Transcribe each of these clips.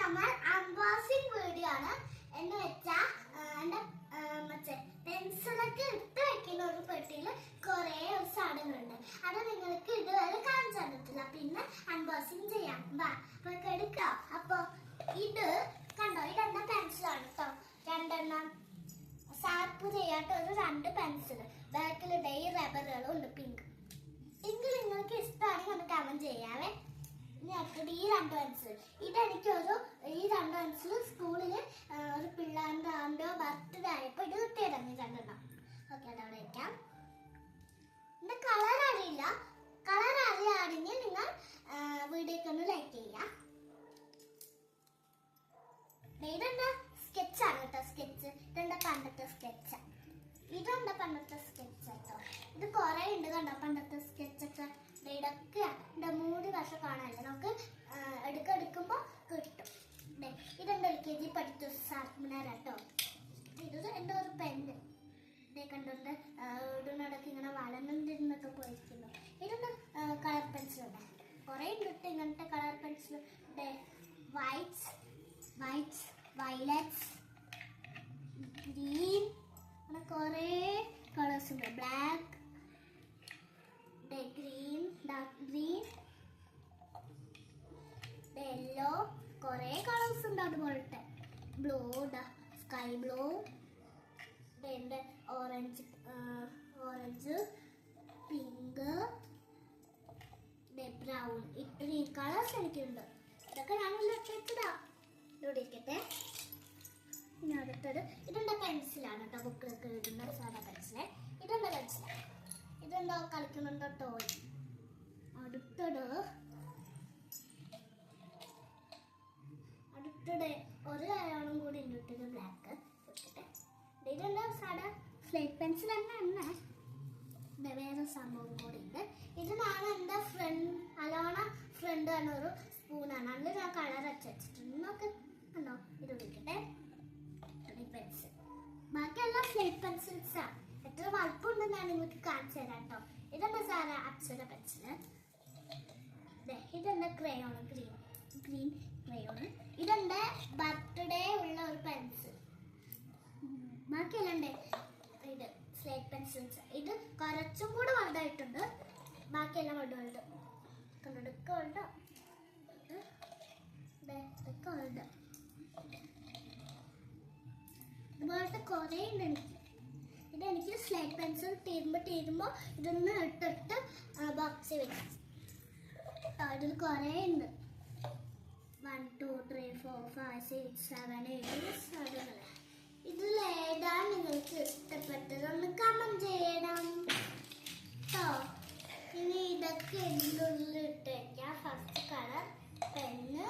നമ്മൾ unboxing video ആണ്. എന്ന് വെച്ചാൽ എന്റെ മറ്റേ പെൻസിലൊക്കെ ഇട്ട് വെക്കുന്ന ഒരു പെട്ടിയിൽ കുറെ സാധനങ്ങളുണ്ട്. അത് നിങ്ങൾക്ക് ഇതുവരെ കാണിച്ചു തന്നിട്ടില്ല. പിന്നെ അൺബോക്സിംഗ് ചെയ്യാം. നമുക്ക് എടുക്കാം. അപ്പൊ ഇത് കണ്ടോ, ഇതെന്താ പെൻസിലാണ് കേട്ടോ. രണ്ടെണ്ണം ഷാർപ്പ് ചെയ്യാത്ത ഒരു 2 പെൻസിൽ. ബാക്കിൽ ഈ റബ്ബറുകളും ഉണ്ട് പിങ്ക്. എങ്കിൽ നിങ്ങൾക്ക് ഇഷ്ടമാണെങ്കിൽ ഒന്ന് കമന്റ് ചെയ്യാവേ. ഇനി അടുത്തത് ഈ 2 പെൻസിൽ. ഇതെനിക്കൊരു ഈ 2 പെൻസിൽ സ്കൂളിൽ ഒരു പിള്ളേരുടെ ബർത്ത്ഡേ ആയപ്പോൾ ഇത് കിട്ടിയതാണ് 2 എണ്ണം. ഓക്കെ, അതവിടെ വയ്ക്കാം. എന്റെ കളർ അറിയില്ല. കളർ അറിയാണെങ്കിൽ നിങ്ങൾ വീഡിയോക്ക് ഒന്ന് ലൈക്ക് ചെയ്യാം. ഇതെന്താ സ്കെച്ചാണ് കേട്ടോ. സ്കെച്ച് ഇതെന്താ പണ്ടത്തെ സ്കെച്ചാ. ഇതെന്താ പണ്ടത്തെ സ്കെച്ച് കേട്ടോ. ഇത് കുറെ ഉണ്ട് കണ്ടോ പണ്ടത്തെ സ്കെച്ചൊക്കെ. ഇതൊക്കെ എന്റെ 3 വർഷം കാണാനില്ല. നമുക്ക് എടുക്കുമ്പോ കിട്ടും. ഇതെന്റെ LKG പഠിച്ച സാർമിനാര കേട്ടോ. ഇത് എന്റെ ഒരു പെണ്ണ് കണ്ടുണ്ട്. ഇടുന്നിടക്ക് ഇങ്ങനെ വളർന്നിരുന്നൊക്കെ പോയിരിക്കുന്നു. ഇതൊന്ന് കളർ പെൻസിലുണ്ട്. കുറെ ഉണ്ട് ഇങ്ങനത്തെ colour pencil. White violet green അങ്ങനെ കുറെ കളേഴ്സ് ഉണ്ട്. Black green dark green yellow കുറെ കളേഴ്സ് ഉണ്ട്. അതുപോലത്തെ blue sky blue orange pink brown. ഇത്രയും കളേഴ്സ് എനിക്കുണ്ട്. ഇതൊക്കെ ഞാനുള്ള വെച്ചതാ. ഇവിടെ ഇരിക്കട്ടെ. ഇനി അടുത്തത് ഇതെന്താ പെൻസിലാണ് കേട്ടോ. ബുക്കിലൊക്കെ എഴുതുന്ന സാധാ പെൻസില്. ഇതെന്താ പെൻസിലാണ്. ഇതെന്താ കളിക്കുന്നുണ്ടോ ടോയ്. അടുത്തത് ഒരു കാരണവും കൂടി ഉണ്ട്. ബ്ലാക്ക്. ഇതെന്താ സാധാ സ്ലേറ്റ് പെൻസിൽ തന്നെ. വേറെ സംഭവം കൂടി ഉണ്ട്. ഇതിനാണ് എൻ്റെ അലോണ ഫ്രണ്ട് പറഞ്ഞൊരു സ്പൂണാണ്. അതിൽ ഞാൻ കളർ വെച്ചിട്ടുണ്ട്. നോക്ക് കണ്ടോ. ഇത് വിളിക്കട്ടെ പെൻസിൽ. ബാക്കിയെല്ലാം സ്ലേറ്റ് പെൻസിൽസാണ്. എത്ര വലുപ്പമുണ്ടെന്ന് ഞാൻ നിങ്ങൾക്ക് കാണിച്ചു തരാം കേട്ടോ. ഇതെന്താ സാധാ അപ്സര പെൻസില്. ഇതെന്താ ക്രയോൺ ഗ്രീൻ ക്രയോൺ. ഇതെന്റെ ബർത്ത്ഡേ ഉള്ള ഒരു പെൻസിൽ. ബാക്കിയെല്ലാം ഉണ്ട്. ഇത് സ്ലേറ്റ് പെൻസിൽസ്. ഇത് കുറച്ചും കൂടെ വലുതായിട്ടുണ്ട്. ബാക്കിയെല്ലാം വലുതുണ്ട്. കണ്ടെടുക്ക വലുതോ. ഇതുപോലത്തെ കുറേ ഉണ്ട് എനിക്ക്. ഇതെനിക്ക് സ്ലേറ്റ് പെൻസിൽ തീരുമ്പോൾ ഇതൊന്ന് ഇട്ടിട്ട് ബോക്സിൽ വെക്കാം. ഇതിൽ കുറേ ഉണ്ട്. 1 2 3 4 5 6 7 8 സാധനങ്ങൾ. ഇതിലേതാ നിങ്ങൾക്ക് ഇഷ്ടപ്പെട്ടത് ഒന്ന് കമന്റ് ചെയ്യണം കേട്ടോ. ഇനി ഇതൊക്കെ ഇതിനുള്ളിൽ ഇട്ട് വയ്ക്കാം. First colour pen,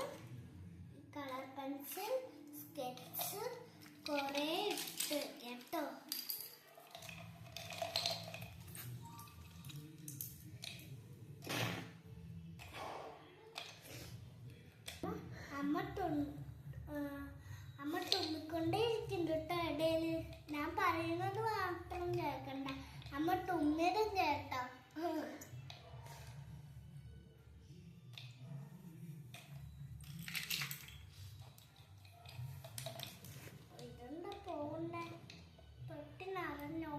colour pencil, sketch കുറേ ഇട്ട് വയ്ക്കാം കേട്ടോ. അമ്മ തുമ്മിക്കൊണ്ടേ ഇരിക്കുന്നുണ്ട് കേട്ടോ. ഇടയിൽ ഞാൻ പറയുന്നത് മാത്രം കേൾക്കണ്ട. അമ്മ തുമ്മിയതും കേട്ടോ. ഇതെന്താ പോകണ്ടേ. തൊട്ടി നിറഞ്ഞോ.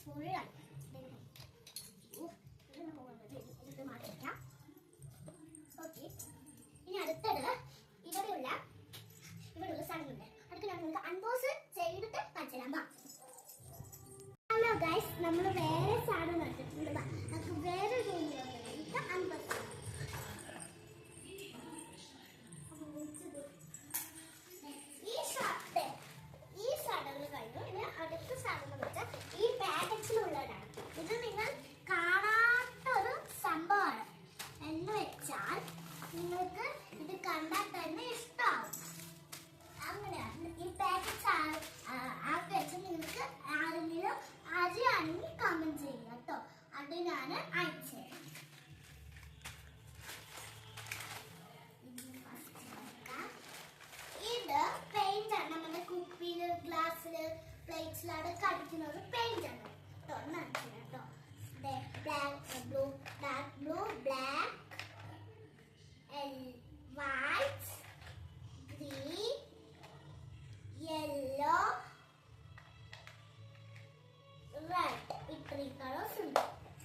ഫുള്ളായി. ഓക്കെ, ഇനി അടുത്തത് ഇവിടെയുള്ള സാധനമുണ്ട്. അതൊക്കെ ഞാൻ നിങ്ങൾക്ക് അൺബോക്സ് ചെയ്തിട്ട് കാണിച്ചു തരാം. ഹലോ ഗൈസ്, നമ്മൾ വേറെ സാധനം എടുത്തിട്ടുണ്ട്. നമുക്ക് വേറെ അൺബോക്സ്. ഈ സാധനങ്ങൾ കഴിഞ്ഞു. ഇനി അടുത്ത സാധനം വെച്ചാൽ ഈ പാക്കറ്റിലുള്ളതാണ്. ഇത് നിങ്ങൾ കാണാത്തൊരു സംഭവമാണ്. എന്ന് വെച്ചാൽ നിങ്ങൾക്ക് ഇത് കണ്ടാൽ തന്നെ ഇഷ്ടമാവും. അങ്ങനെയാണ് ഈ പാക്കറ്റ് ആക്കി വെച്ചാൽ നിങ്ങൾക്ക് ആരെങ്കിലും അറിയാണെങ്കിൽ കമന്റ് ചെയ്യുക കേട്ടോ. അത് ഞാൻ അയച്ചു തരാം. ഇത് പെയിന്റ് ആണ്. നമ്മുടെ കുപ്പിയില് ഗ്ലാസ്സില് പ്ലേറ്റ്സിലാണ് കടിക്കുന്ന ഒരു പെയിന്റ് ആണ്. ത്രീ കളേഴ്സ് ഉണ്ട്.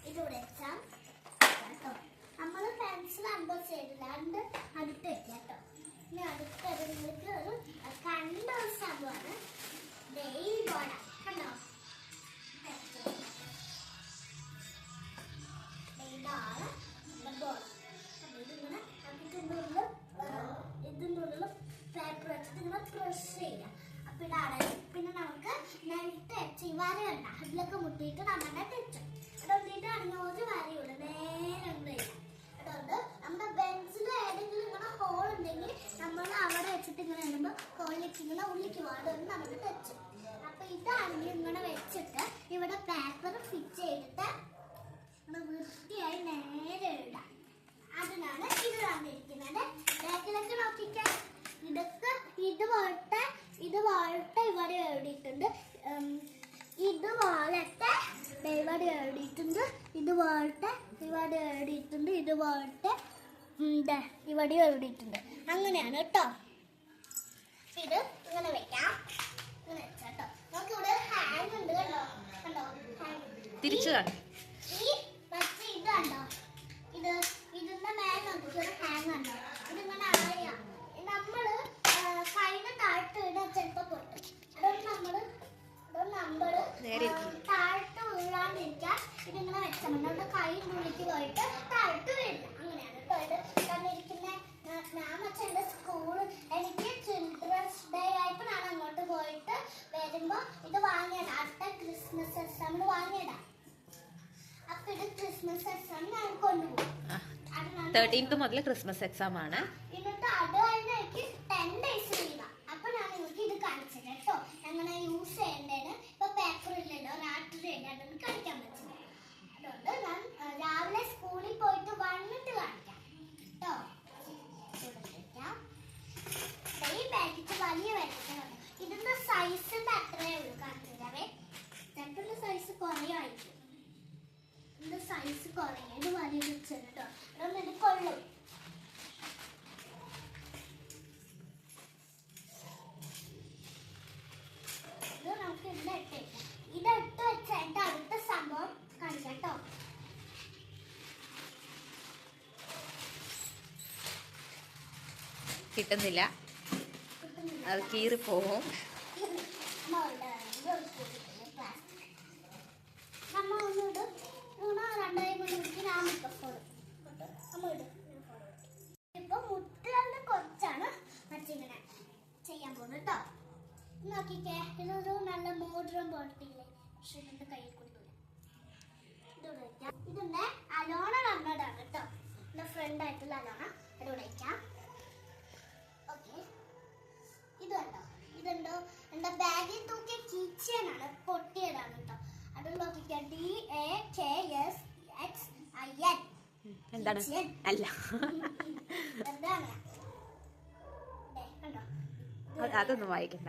ഇതിവിടെ വെച്ചാൽ നമ്മൾ പെൻസിൽ അമ്പോ ചെയ്തില്ലാണ്ട് അടുത്ത് വെക്കാം കേട്ടോ. ഇനി അടുത്തത് നിങ്ങൾക്ക് ഒരു കണ്ട ഒരു സംഭവമാണ്. ഈ ബോർഡ കണ്ടോ, ഇതാണ് ബോർഡ്. ഇതിങ്ങനെ ഇതിൻ്റെ ഉള്ളിൽ പേപ്പർ വെച്ചിട്ട് ഇങ്ങനെ പ്രസ് ചെയ്യാം. അപ്പൊ ഇതാണ്. പിന്നെ നമുക്ക് നെൽത്ത് വെച്ച് ഈ വര കണ്ട അതിലൊക്കെ മുട്ടിയിട്ട് നമ്മുടെ തെച്ചു അതുകൊണ്ടിട്ട് അടിഞ്ഞ ഒരു വരയുള്ളൂ, നേരെ ഒന്നും ഇല്ല. അതുകൊണ്ട് നമ്മുടെ ബെൻസിൽ ഏതെങ്കിലും ഇങ്ങനെ ഹോൾ ഉണ്ടെങ്കിൽ നമ്മൾ അവിടെ വെച്ചിട്ട് ഇങ്ങനെ ഇടുമ്പോൾ ഹോളിൽ ഇങ്ങനെ ഉള്ളിക്ക് പോകും. അതൊന്ന് നമുക്ക് തെച്ചു. അപ്പൊ ഇതാണെങ്കിൽ ഇങ്ങനെ വെച്ചിട്ട് ഇവിടെ പേപ്പർ ഫിറ്റ് ചെയ്തിട്ട് വൃത്തിയായി നേരെ ഇടാം. അതിനാണ് ഇത് തന്നിരിക്കുന്നത്. ബാക്കിലൊക്കെ നോക്കിക്കാൻ ഇതൊക്കെ ഇതുപോലത്തെ ഇവിടെ എഴുതിയിട്ടുണ്ട്. ഇതുപോലത്തെ ഇവിടെ എഴുതിയിട്ടുണ്ട്. ഇതുപോലത്തെ ഇവിടെ എഴുതിയിട്ടുണ്ട്. ഇതുപോലത്തെ ഇവിടെ എഴുതിയിട്ടുണ്ട്. അങ്ങനെയാണ് കേട്ടോ. ഇത് ഇങ്ങനെ വെക്കാം. ഇങ്ങനെ വെച്ചാട്ടോ. നമുക്ക് ഇവിടെ ഹാങ് ഉണ്ട് കണ്ടോ, കണ്ടോ തിരിച്ചു കാണും. ഈ മറ്റേ ഇത് കണ്ടോ, ഇതിന്റെ മേലെ നോക്കിയൊരു ഹാങ് ഉണ്ടോ. ഇതിങ്ങനെ അറിയാം. നമ്മള് കൈയുടെ താഴ്ത്ത് വീണാൽ ചിലപ്പോ പൊട്ടും. അതുകൊണ്ട് നമ്മള് താഴ്ത്ത് വീഴാണ്ടിരിക്കാൻ ഇതിങ്ങനെ വെച്ചാൽ മതി. നമ്മുടെ കൈയുടെ ഉള്ളിലേക്ക് പോയിട്ട് താഴ്ത്ത് വീഴില്ല. അങ്ങനെയാണ് കേട്ടോ ഇത് തന്നിരിക്കുന്ന. ഞാൻ വെച്ചാൽ എന്റെ സ്കൂള് എനിക്ക് ചിൽഡ്രൻസ് ഡേ ആയിട്ട് ഞാൻ അങ്ങോട്ട് പോയിട്ട് വരുമ്പോ ഇത് വാങ്ങിയതാ. അടുത്ത ക്രിസ്മസ് എക്സാമിന് വാങ്ങിയതാ. അപ്പൊ ഇത് ക്രിസ്മസ് എക്സാം ഞാൻ കൊണ്ടുപോകും. 13th മുതൽ ക്രിസ്മസ് എക്സാം ആണ്. എന്നിട്ട് അത് കഴിഞ്ഞ് എനിക്ക് 10 days ലീവാ. അപ്പൊ ഞാൻ നിങ്ങൾക്ക് ഇത് കാണിച്ചത് കേട്ടോ, എങ്ങനെ യൂസ് ചെയ്യേണ്ടതെന്ന്. ഇപ്പൊ പേപ്പർ ഇല്ലല്ലോ, രാത്രി അതൊന്നും കളിക്കാൻ പറ്റില്ല. അതുകൊണ്ട് ഞാൻ രാവിലെ സ്കൂളിൽ പോയിട്ട് വന്നിട്ട് കാണിക്കാം കേട്ടോ. ഈ പാക്കറ്റ് വലിയ പാക്കറ്റാണ്. ഇതിന്റെ സൈസിന്റെ അത്രയേ ഉള്ളൂ. കാണിച്ചാവേ ചെറുപ്പിന്റെ സൈസ് കുറയായിരിക്കും. ഇതിന്റെ സൈസ് കുറയും. ഇത് വലിയ പിക്ചർ കേട്ടോ. അതൊന്നും ഇത് കൊള്ളും. ഇത് നമുക്ക് ഇതിന്റെ ഇട്ടേക്കാം. ഇത് ഇട്ട് വെച്ചിട്ട് അടുത്ത സംഭവം കാണിക്കാം കേട്ടോ. കിട്ടുന്നില്ല, അത് കീറി പോവും. ഇപ്പൊ മുട്ടിലെ കൊച്ചാണ് മറ്റിങ്ങനെ ചെയ്യാൻ പോകുന്നത് കേട്ടോ. നോക്കിക്കേ, ഇതൊരു നല്ല മോഡ്രം ബോട്ടില്ലേ, പക്ഷെ ഇതിന്റെ കയ്യിൽ കൊടുക്കില്ല. ഇതിന്റെ അലോണ വന്നതാണ് കേട്ടോ. എന്റെ ഫ്രണ്ട് ആയിട്ടുള്ള അലോണ. അതിലൂടെ വയ്ക്കാം. ഓക്കെ, ഇത് കണ്ടോ, ഇതുണ്ടോ എന്റെ ബാഗിൽ തൂക്കിയ കിച്ചനാണ്, പൊട്ടിയതാണ് കേട്ടോ. അത് നോക്കിക്കാം. DAKSXIN. എന്താണ്? അല്ല, അതൊന്നും വായിക്കണ്ട.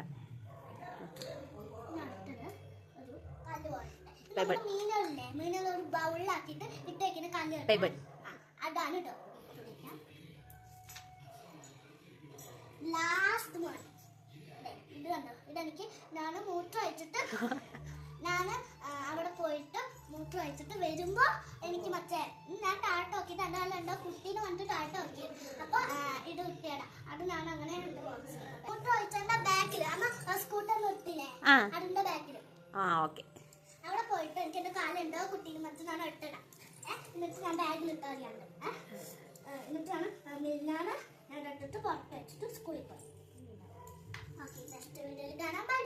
മീനുകളില്ലേ, ഒരു ബൗളിലാക്കിട്ട് ഇട്ടേക്കുന്ന കല്ല് അതാണ് കേട്ടോ. ലാസ്റ്റ് മോൺ ഇത് കണ്ടോ. ഇതെനിക്ക് ഞാൻ മൂത്രം അയച്ചിട്ട് അവിടെ പോയിട്ട് മൂത്രം അയച്ചിട്ട് വരുമ്പോ എനിക്ക് മറ്റേ ഞാൻ താഴ്ത്ത നോക്കിയിട്ട് എന്തായാലും കുട്ടീനെ വന്നിട്ട് താഴ്ത്ത നോക്കി. അപ്പൊ ഇത് കിട്ടിയടാ. അത് ഞാൻ അങ്ങനെ മൂത്രം അയച്ചെന്റെ ബാക്കില് സ്കൂട്ടർ നിർത്തില്ലേ, അതിന്റെ ബാക്കില് അവിടെ പോയിട്ട് എനിക്ക് എന്റെ കാലുണ്ടോ കുട്ടീനെ മറ്റു ഞാൻ ഇട്ടടാം. എന്നിട്ട് ഞാൻ ബാഗിൽ ഇട്ടാ അറിയാണ്ട്. എന്നിട്ടാണ് ഞാൻ ഇട്ടിട്ട് പുറത്ത് വെച്ചിട്ട് സ്കൂളിൽ പോയി. ഓക്കെ, നെക്സ്റ്റ് വീഡിയോയിൽ കാണാം. ബൈ.